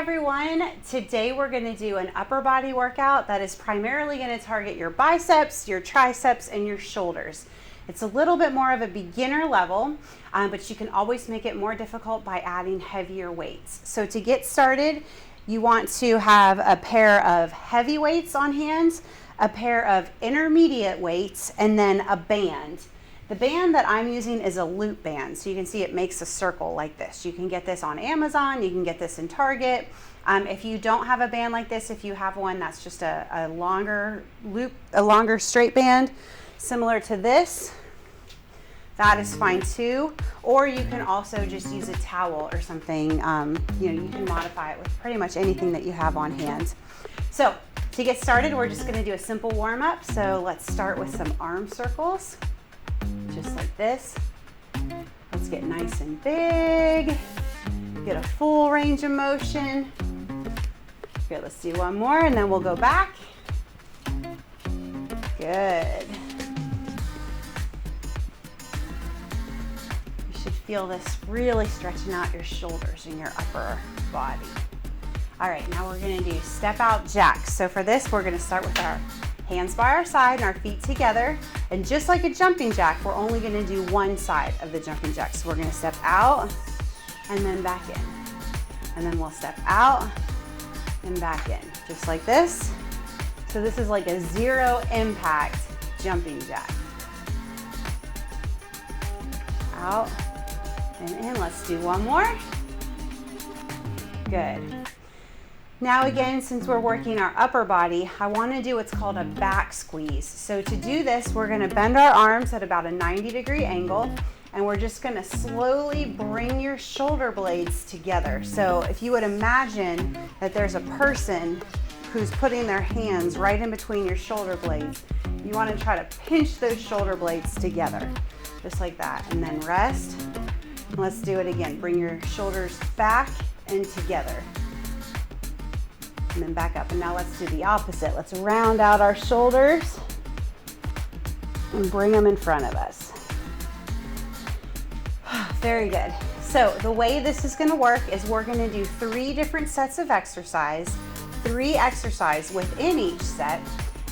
everyone. Today we're going to do an upper body workout that is primarily going to target your biceps, your triceps, and your shoulders. It's a little bit more of a beginner level, but you can always make it more difficult by adding heavier weights. So to get started, you want to have a pair of heavy weights on hand, a pair of intermediate weights, and then a band. The band that I'm using is a loop band, so you can see it makes a circle like this. You can get this on Amazon, you can get this in Target. If you don't have a band like this, if you have one that's just a longer loop, a longer straight band, similar to this, that is fine too. Or you can also just use a towel or something. You can modify it with pretty much anything that you have on hand. So to get started, we're just gonna do a simple warm up. So let's start with some arm circles. Just like this. Let's get nice and big. Get a full range of motion. Good, let's do one more and then we'll go back. Good. You should feel this really stretching out your shoulders and your upper body. All right, now we're gonna do step out jacks. So for this, we're gonna start with our hands by our side and our feet together. And just like a jumping jack, we're only gonna do one side of the jumping jack. So we're gonna step out and then back in. And then we'll step out and back in, just like this. So this is like a zero impact jumping jack. Out and in, let's do one more. Good. Now again, since we're working our upper body, I want to do what's called a back squeeze. So to do this, we're going to bend our arms at about a 90-degree angle, and we're just going to slowly bring your shoulder blades together. So if you would imagine that there's a person who's putting their hands right in between your shoulder blades, you want to try to pinch those shoulder blades together, just like that, and then rest. Let's do it again. Bring your shoulders back and together. And then back up. And now let's do the opposite. Let's round out our shoulders and bring them in front of us. Very good. So the way this is going to work is we're going to do 3 different sets of exercise, 3 exercises within each set,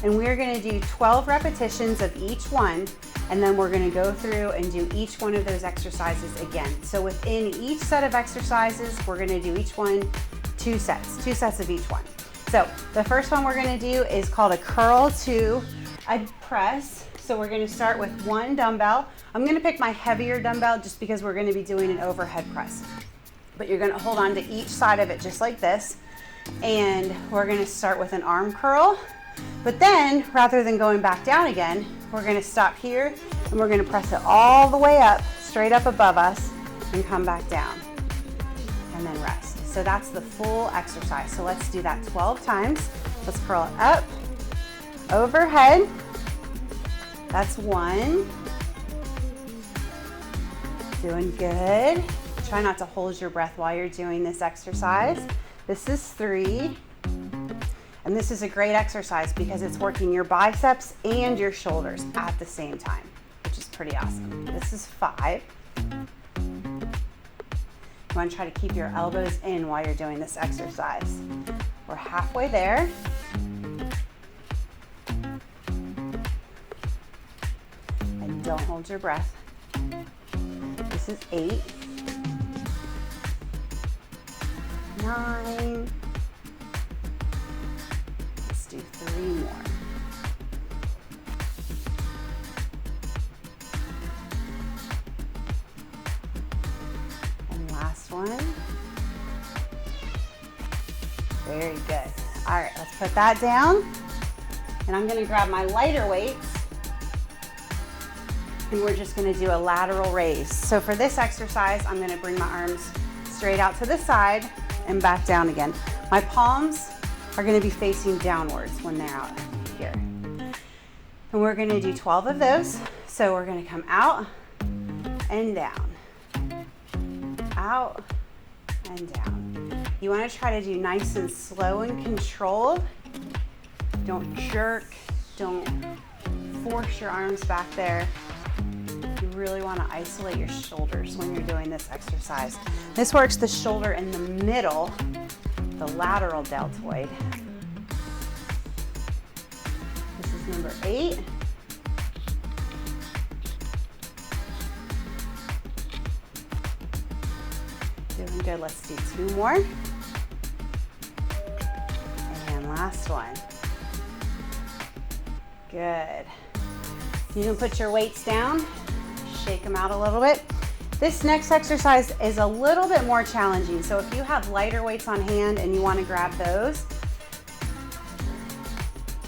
and we're going to do 12 repetitions of each one, and then we're going to go through and do each one of those exercises again. So within each set of exercises, we're going to do each one 2 sets of each one. So the first one we're going to do is called a curl to a press. So we're going to start with 1 dumbbell. I'm going to pick my heavier dumbbell just because we're going to be doing an overhead press. But you're going to hold on to each side of it just like this. And we're going to start with an arm curl. But then, rather than going back down again, we're going to stop here and we're going to press it all the way up, straight up above us, and come back down. And then rest. So that's the full exercise. So let's do that 12 times. Let's curl it up, overhead. That's 1. Doing good. Try not to hold your breath while you're doing this exercise. This is 3. And this is a great exercise because it's working your biceps and your shoulders at the same time, which is pretty awesome. This is 5. You want to try to keep your elbows in while you're doing this exercise. We're halfway there. And don't hold your breath. This is 8. 9. Let's do 3 more. Last one. Very good. All right, let's put that down. And I'm gonna grab my lighter weights and we're just gonna do a lateral raise. So for this exercise, I'm gonna bring my arms straight out to the side and back down again. My palms are gonna be facing downwards when they're out here. And we're gonna do 12 of those. So we're gonna come out and down. Out and down. You want to try to do nice and slow and controlled. Don't jerk. Don't force your arms back there. You really want to isolate your shoulders when you're doing this exercise. This works the shoulder in the middle the lateral deltoid. This is number 8. Doing good. Let's do 2 more. And last one. Good. You can put your weights down, shake them out a little bit. This next exercise is a little bit more challenging. So if you have lighter weights on hand and you want to grab those,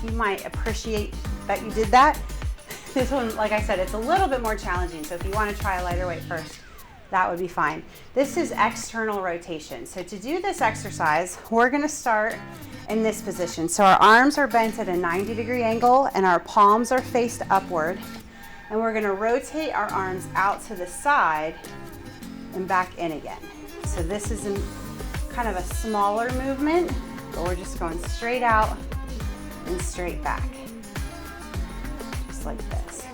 you might appreciate that you did that. This one, like I said, it's a little bit more challenging. So if you want to try a lighter weight first, that would be fine. This is external rotation. So to do this exercise, we're going to start in this position. So our arms are bent at a 90-degree angle and our palms are faced upward. And we're going to rotate our arms out to the side and back in again. So this is kind of a smaller movement, but we're just going straight out and straight back, just like this.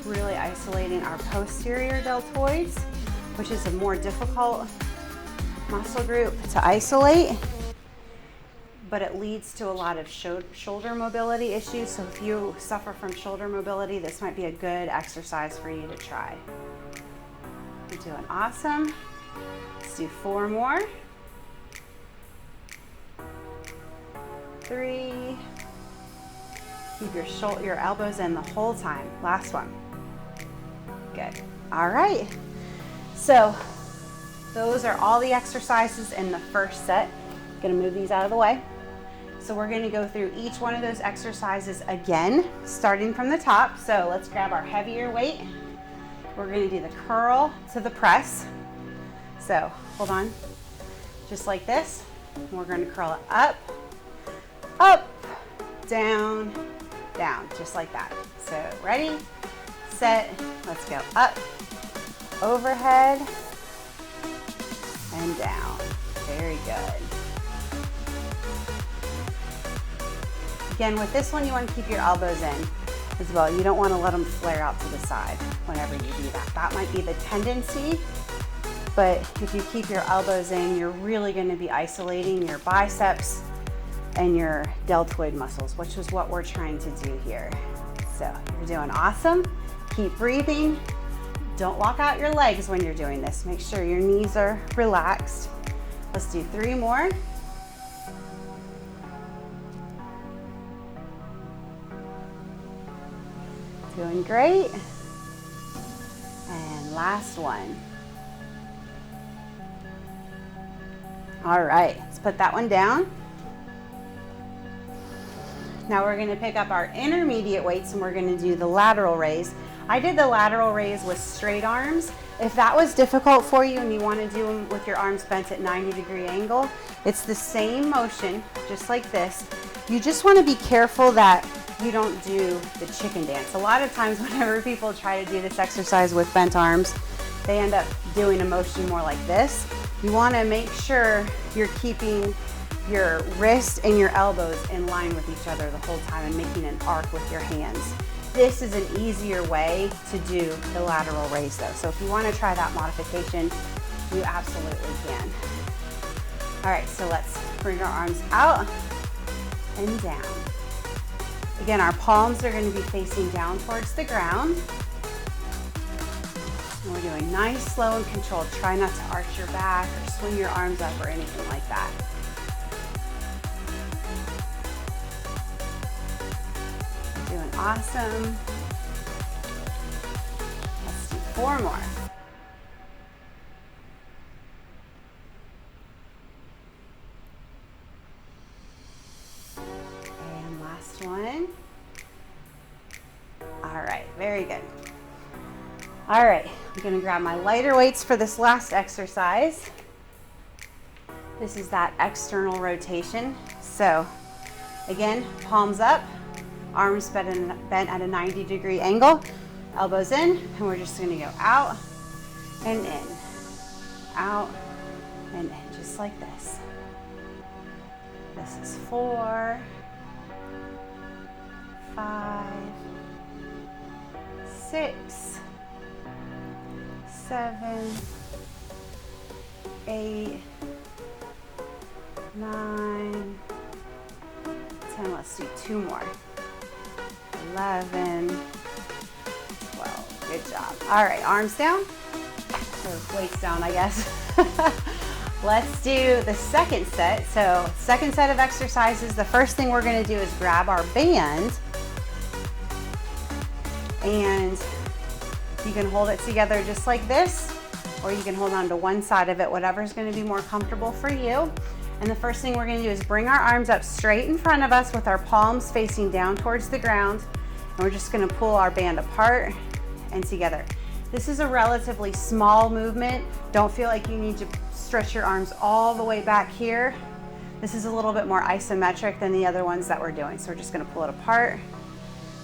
Really isolating our posterior deltoids, which is a more difficult muscle group to isolate, but it leads to a lot of shoulder mobility issues. So if you suffer from shoulder mobility, this might be a good exercise for you to try. You're doing awesome. Let's do 4 more. 3. Keep your elbows in the whole time. Last one. Good. All right. So those are all the exercises in the first set. I'm going to move these out of the way. So we're going to go through each one of those exercises again, starting from the top. So let's grab our heavier weight. We're going to do the curl to the press. So hold on, just like this. We're going to curl it up, up, down, down, just like that. So ready, set, let's go up, overhead, and down. Very good. Again, with this one, you want to keep your elbows in as well. You don't want to let them flare out to the side whenever you do that. That might be the tendency, but if you keep your elbows in, you're really going to be isolating your biceps and your deltoid muscles, which is what we're trying to do here. So you're doing awesome. Keep breathing. Don't lock out your legs when you're doing this. Make sure your knees are relaxed. Let's do 3 more. Doing great. And last one. All right, let's put that one down. Now we're going to pick up our intermediate weights and we're going to do the lateral raise. I did the lateral raise with straight arms. If that was difficult for you and you want to do them with your arms bent at 90-degree angle, it's the same motion, just like this. You just want to be careful that you don't do the chicken dance. A lot of times whenever people try to do this exercise with bent arms, they end up doing a motion more like this. You want to make sure you're keeping your wrist and your elbows in line with each other the whole time and making an arc with your hands. This is an easier way to do the lateral raise though. So if you want to try that modification, you absolutely can. All right, so let's bring our arms out and down. Again, our palms are going to be facing down towards the ground. And we're doing nice, slow, and controlled. Try not to arch your back or swing your arms up or anything like that. You're doing awesome. Let's do 4 more. One. All right, very good. All right, I'm gonna grab my lighter weights for this last exercise. This is that external rotation. So again, palms up, arms bent at a 90-degree angle, elbows in, and we're just gonna go out and in, out and in, just like this. This is 4, 5, 6, 7, 8, 9, 10, let's do 2 more. 11, 12, good job. All right, arms down, or weights down, I guess. Let's do the second set. So second set of exercises, the first thing we're gonna do is grab our band, and you can hold it together just like this, or you can hold on to one side of it, whatever's gonna be more comfortable for you. And the first thing we're gonna do is bring our arms up straight in front of us with our palms facing down towards the ground. And we're just gonna pull our band apart and together. This is a relatively small movement. Don't feel like you need to stretch your arms all the way back here. This is a little bit more isometric than the other ones that we're doing. So we're just gonna pull it apart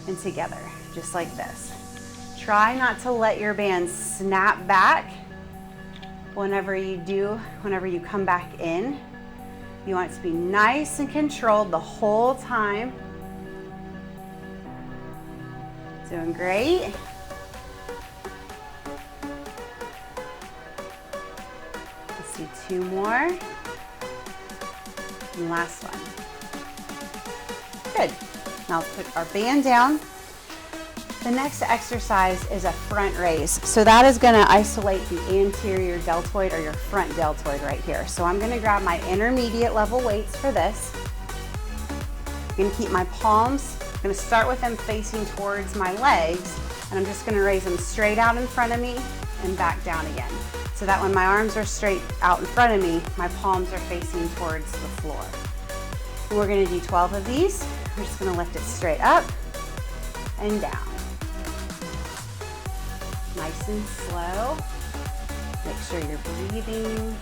and together, just like this. Try not to let your band snap back whenever you come back in. You want it to be nice and controlled the whole time. Doing great. Let's do 2 more. And last one. Good. Now let's put our band down. The next exercise is a front raise. So that is gonna isolate the anterior deltoid or your front deltoid right here. So I'm gonna grab my intermediate level weights for this. I'm gonna keep my palms, I'm gonna start with them facing towards my legs, and I'm just gonna raise them straight out in front of me and back down again. So that when my arms are straight out in front of me, my palms are facing towards the floor. And we're gonna do 12 of these. We're just gonna lift it straight up and down. Nice and slow. Make sure you're breathing.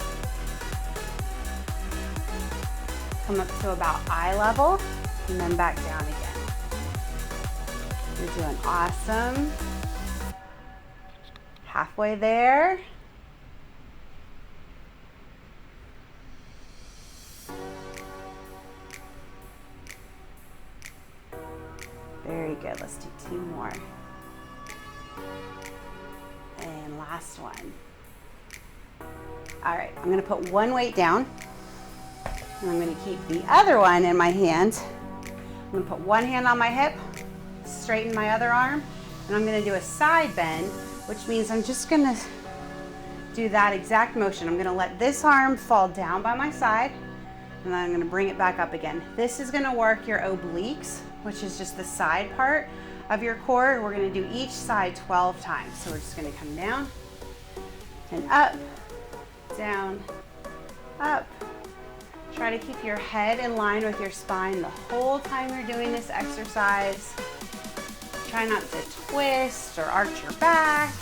Come up to about eye level and then back down again. You're doing awesome. Halfway there. Very good. Let's do 2 more. And last one. All right, I'm gonna put one weight down, and I'm gonna keep the other one in my hand. I'm gonna put one hand on my hip, straighten my other arm, and I'm gonna do a side bend, which means I'm just gonna do that exact motion. I'm gonna let this arm fall down by my side, and then I'm gonna bring it back up again. This is gonna work your obliques, which is just the side part of your core. We're gonna do each side 12 times. So we're just gonna come down and up, down, up. Try to keep your head in line with your spine the whole time you're doing this exercise. Try not to twist or arch your back.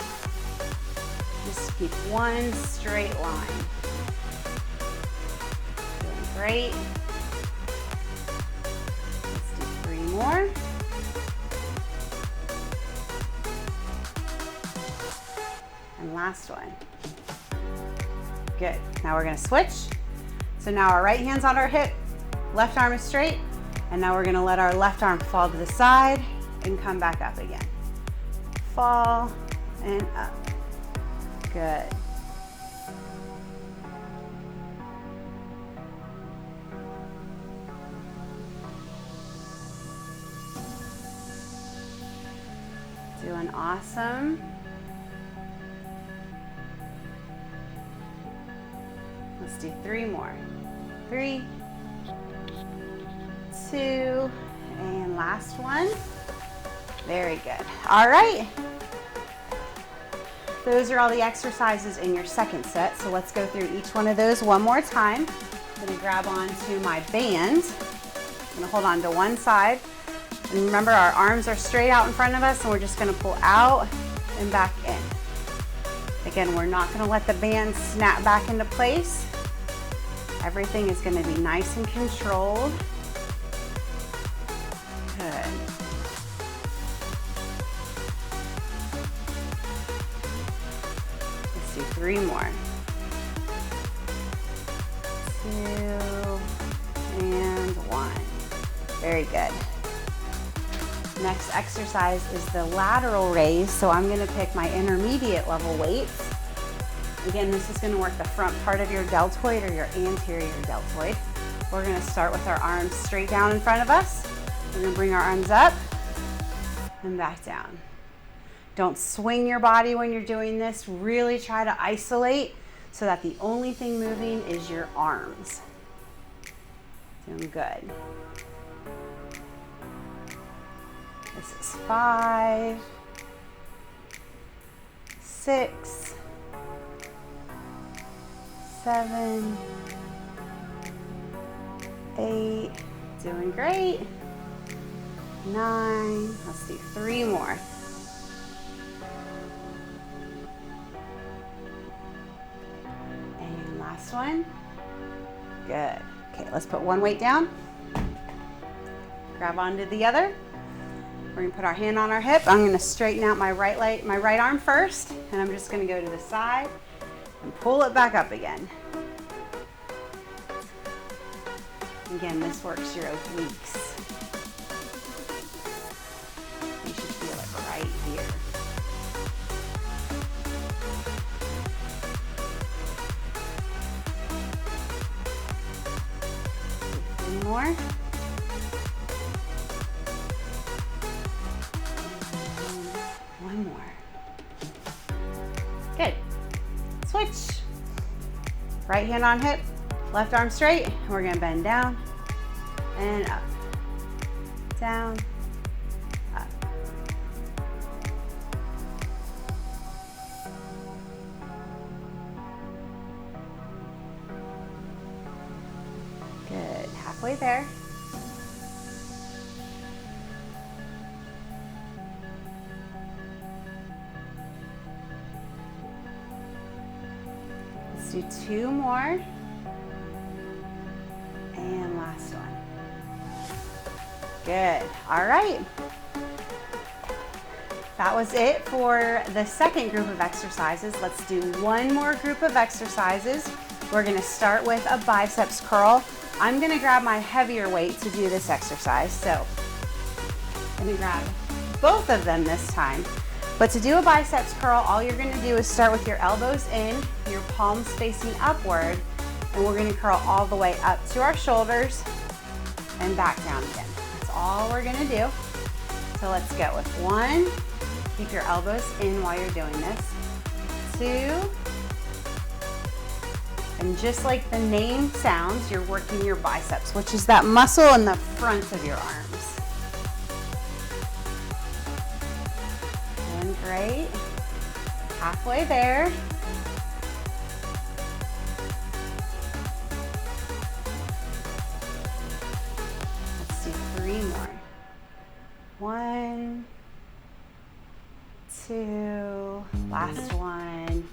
Just keep one straight line. Doing great. Let's do 3 more. And last one. Good. Now we're gonna switch. So now our right hand's on our hip, left arm is straight, and now we're gonna let our left arm fall to the side and come back up again. Fall and up. Good. Doing awesome. Let's do 3 more. 3, 2, and last one. Very good. All right. Those are all the exercises in your second set. So let's go through each one of those one more time. I'm gonna grab onto my band. I'm gonna hold on to one side. And remember, our arms are straight out in front of us, and we're just gonna pull out and back in. Again, we're not gonna let the band snap back into place. Everything is gonna be nice and controlled. Good. Let's do 3 more. 2 and 1. Very good. Next exercise is the lateral raise. So I'm gonna pick my intermediate level weights. Again, this is gonna work the front part of your deltoid or your anterior deltoid. We're gonna start with our arms straight down in front of us. We're gonna bring our arms up and back down. Don't swing your body when you're doing this. Really try to isolate so that the only thing moving is your arms. Doing good. This is 5, 6, 7, 8, doing great. 9, let's do 3 more. And last one. Good. Okay, let's put one weight down. Grab onto the other. We're gonna put our hand on our hip. I'm gonna straighten out my right arm first, and I'm just gonna go to the side and pull it back up again. Again, this works your obliques. You should feel it right here. Three more. One more. Good. Switch. Right hand on hip, left arm straight. We're gonna bend down and up. Down, up. Good. Halfway there. Let's do 2 more. And last one. Good. All right. That was it for the second group of exercises. Let's do one more group of exercises. We're going to start with a biceps curl. I'm going to grab my heavier weight to do this exercise. So I'm going to grab both of them this time. But to do a biceps curl, all you're going to do is start with your elbows in, your palms facing upward, and we're going to curl all the way up to our shoulders and back down again. That's all we're going to do. So let's go with 1. Keep your elbows in while you're doing this. 2. And just like the name sounds, you're working your biceps, which is that muscle in the front of your arms. And great. Halfway there. Let's do 3 more. 1, 2, last one.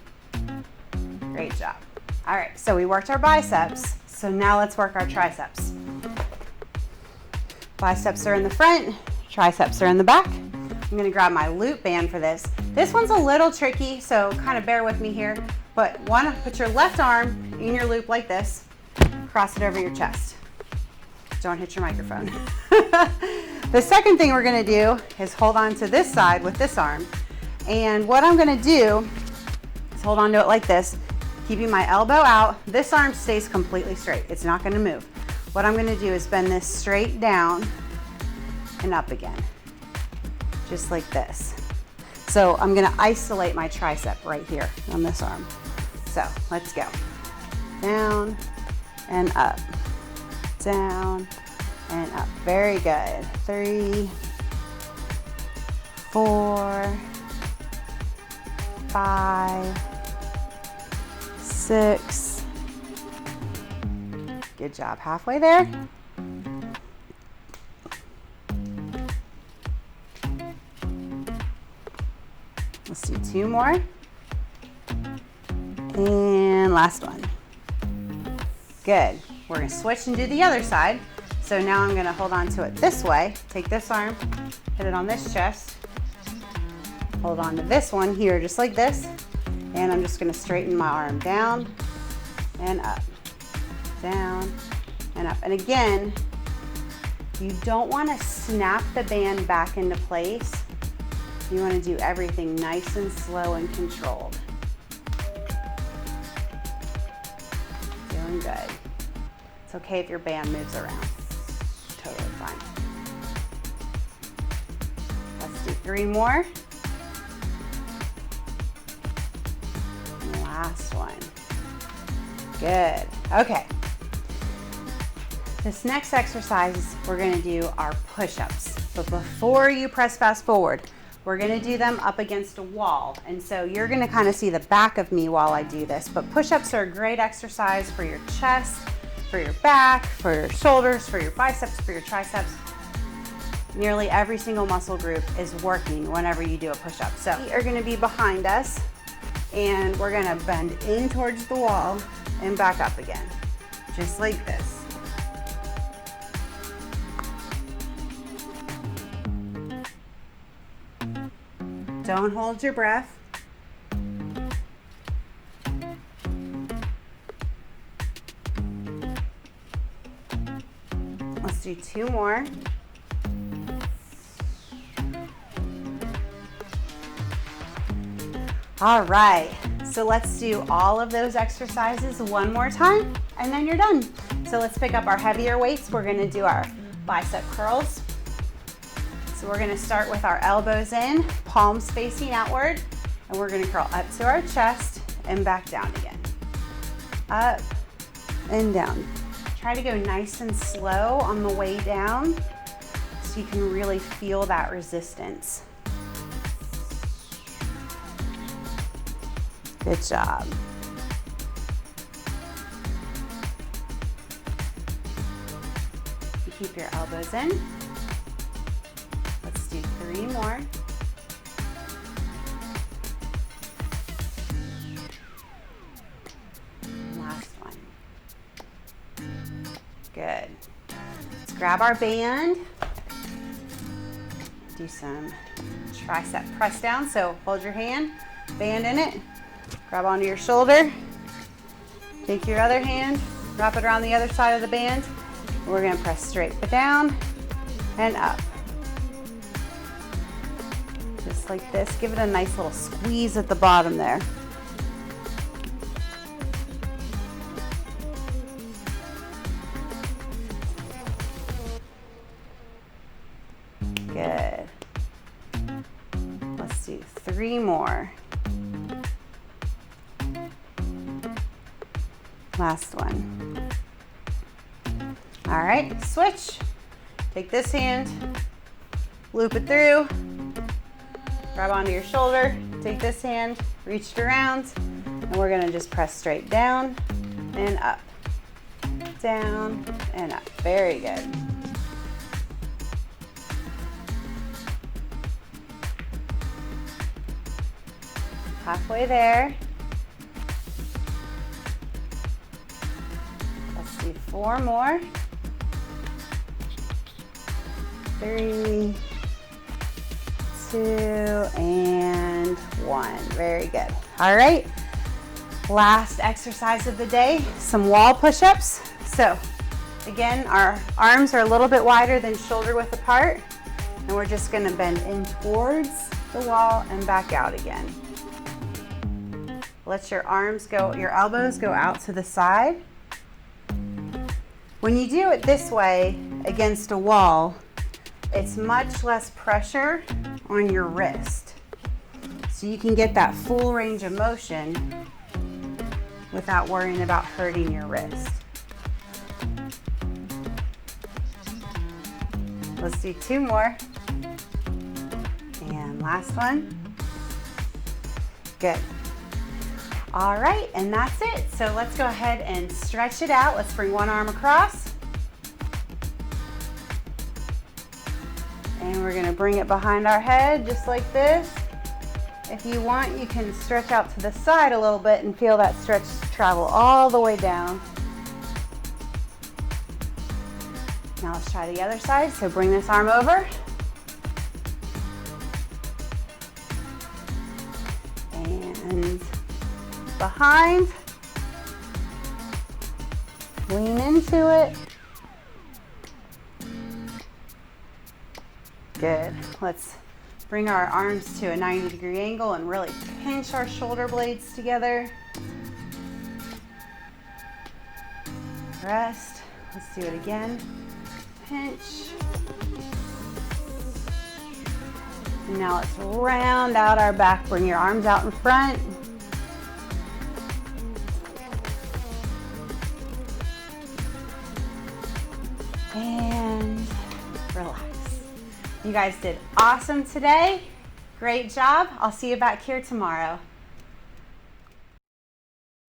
Great job. All right, so we worked our biceps, so now let's work our triceps. Biceps are in the front, triceps are in the back. I'm gonna grab my loop band for this. This one's a little tricky, so kind of bear with me here, but put your left arm in your loop like this, cross it over your chest. Don't hit your microphone. The second thing we're gonna do is hold on to this side with this arm, and what I'm gonna do is hold on to it like this, keeping my elbow out. This arm stays completely straight. It's not gonna move. What I'm gonna do is bend this straight down and up again, just like this. So I'm gonna isolate my tricep right here on this arm. So let's go. Down and up, down and up. Very good. 3, 4, 5, 6. Good job. Halfway there. Let's do 2 more. And last one. Good. We're going to switch and do the other side. So now I'm going to hold on to it this way. Take this arm, hit it on this chest. Hold on to this one here just like this. And I'm just going to straighten my arm down and up, down and up. And again, you don't want to snap the band back into place. You want to do everything nice and slow and controlled. Doing good. It's okay if your band moves around. Totally fine. Let's do 3 more. And last one. Good. Okay. This next exercise, we're going to do our push-ups. But before you press fast forward, we're going to do them up against a wall. And so you're going to kind of see the back of me while I do this. But push-ups are a great exercise for your chest, for your back, for your shoulders, for your biceps, for your triceps. Nearly every single muscle group is working whenever you do a push-up. So feet are going to be behind us, and we're going to bend in towards the wall and back up again, just like this. Don't hold your breath. Let's do 2 more. All right, so let's do all of those exercises one more time, and then you're done. So let's pick up our heavier weights. We're gonna do our bicep curls. So we're gonna start with our elbows in, palms facing outward, and we're gonna curl up to our chest and back down again. Up and down. Try to go nice and slow on the way down so you can really feel that resistance. Good job. You keep your elbows in. Let's do 3 more. Last one. Good. Let's grab our band. Do some tricep press down. So hold your hand, band in it. Grab onto your shoulder, take your other hand, wrap it around the other side of the band. We're gonna press straight down and up. Just like this, give it a nice little squeeze at the bottom there. Good. Let's do 3 more. Last one. All right, switch. Take this hand, loop it through, grab onto your shoulder, take this hand, reach it around, and we're gonna just press straight down and up, down and up. Very good. Halfway there. Do 4 more. 3, 2, and 1. Very good. All right. Last exercise of the day, some wall push-ups. So again, our arms are a little bit wider than shoulder width apart, and we're just going to bend in towards the wall and back out again. Let your arms go, your elbows go out to the side. When you do it this way against a wall, it's much less pressure on your wrist. So you can get that full range of motion without worrying about hurting your wrist. Let's do 2 more. And last one. Good. All right, and that's it. So let's go ahead and stretch it out. Let's bring one arm across. And we're gonna bring it behind our head, just like this. If you want, you can stretch out to the side a little bit and feel that stretch travel all the way down. Now let's try the other side. So bring this arm over. And behind, lean into it. Good. Let's bring our arms to a 90-degree angle and really pinch our shoulder blades together. Rest, Let's do it again. Pinch. And now let's round out our back. Bring your arms out in front. And relax. You guys did awesome today. Great job. I'll see you back here tomorrow.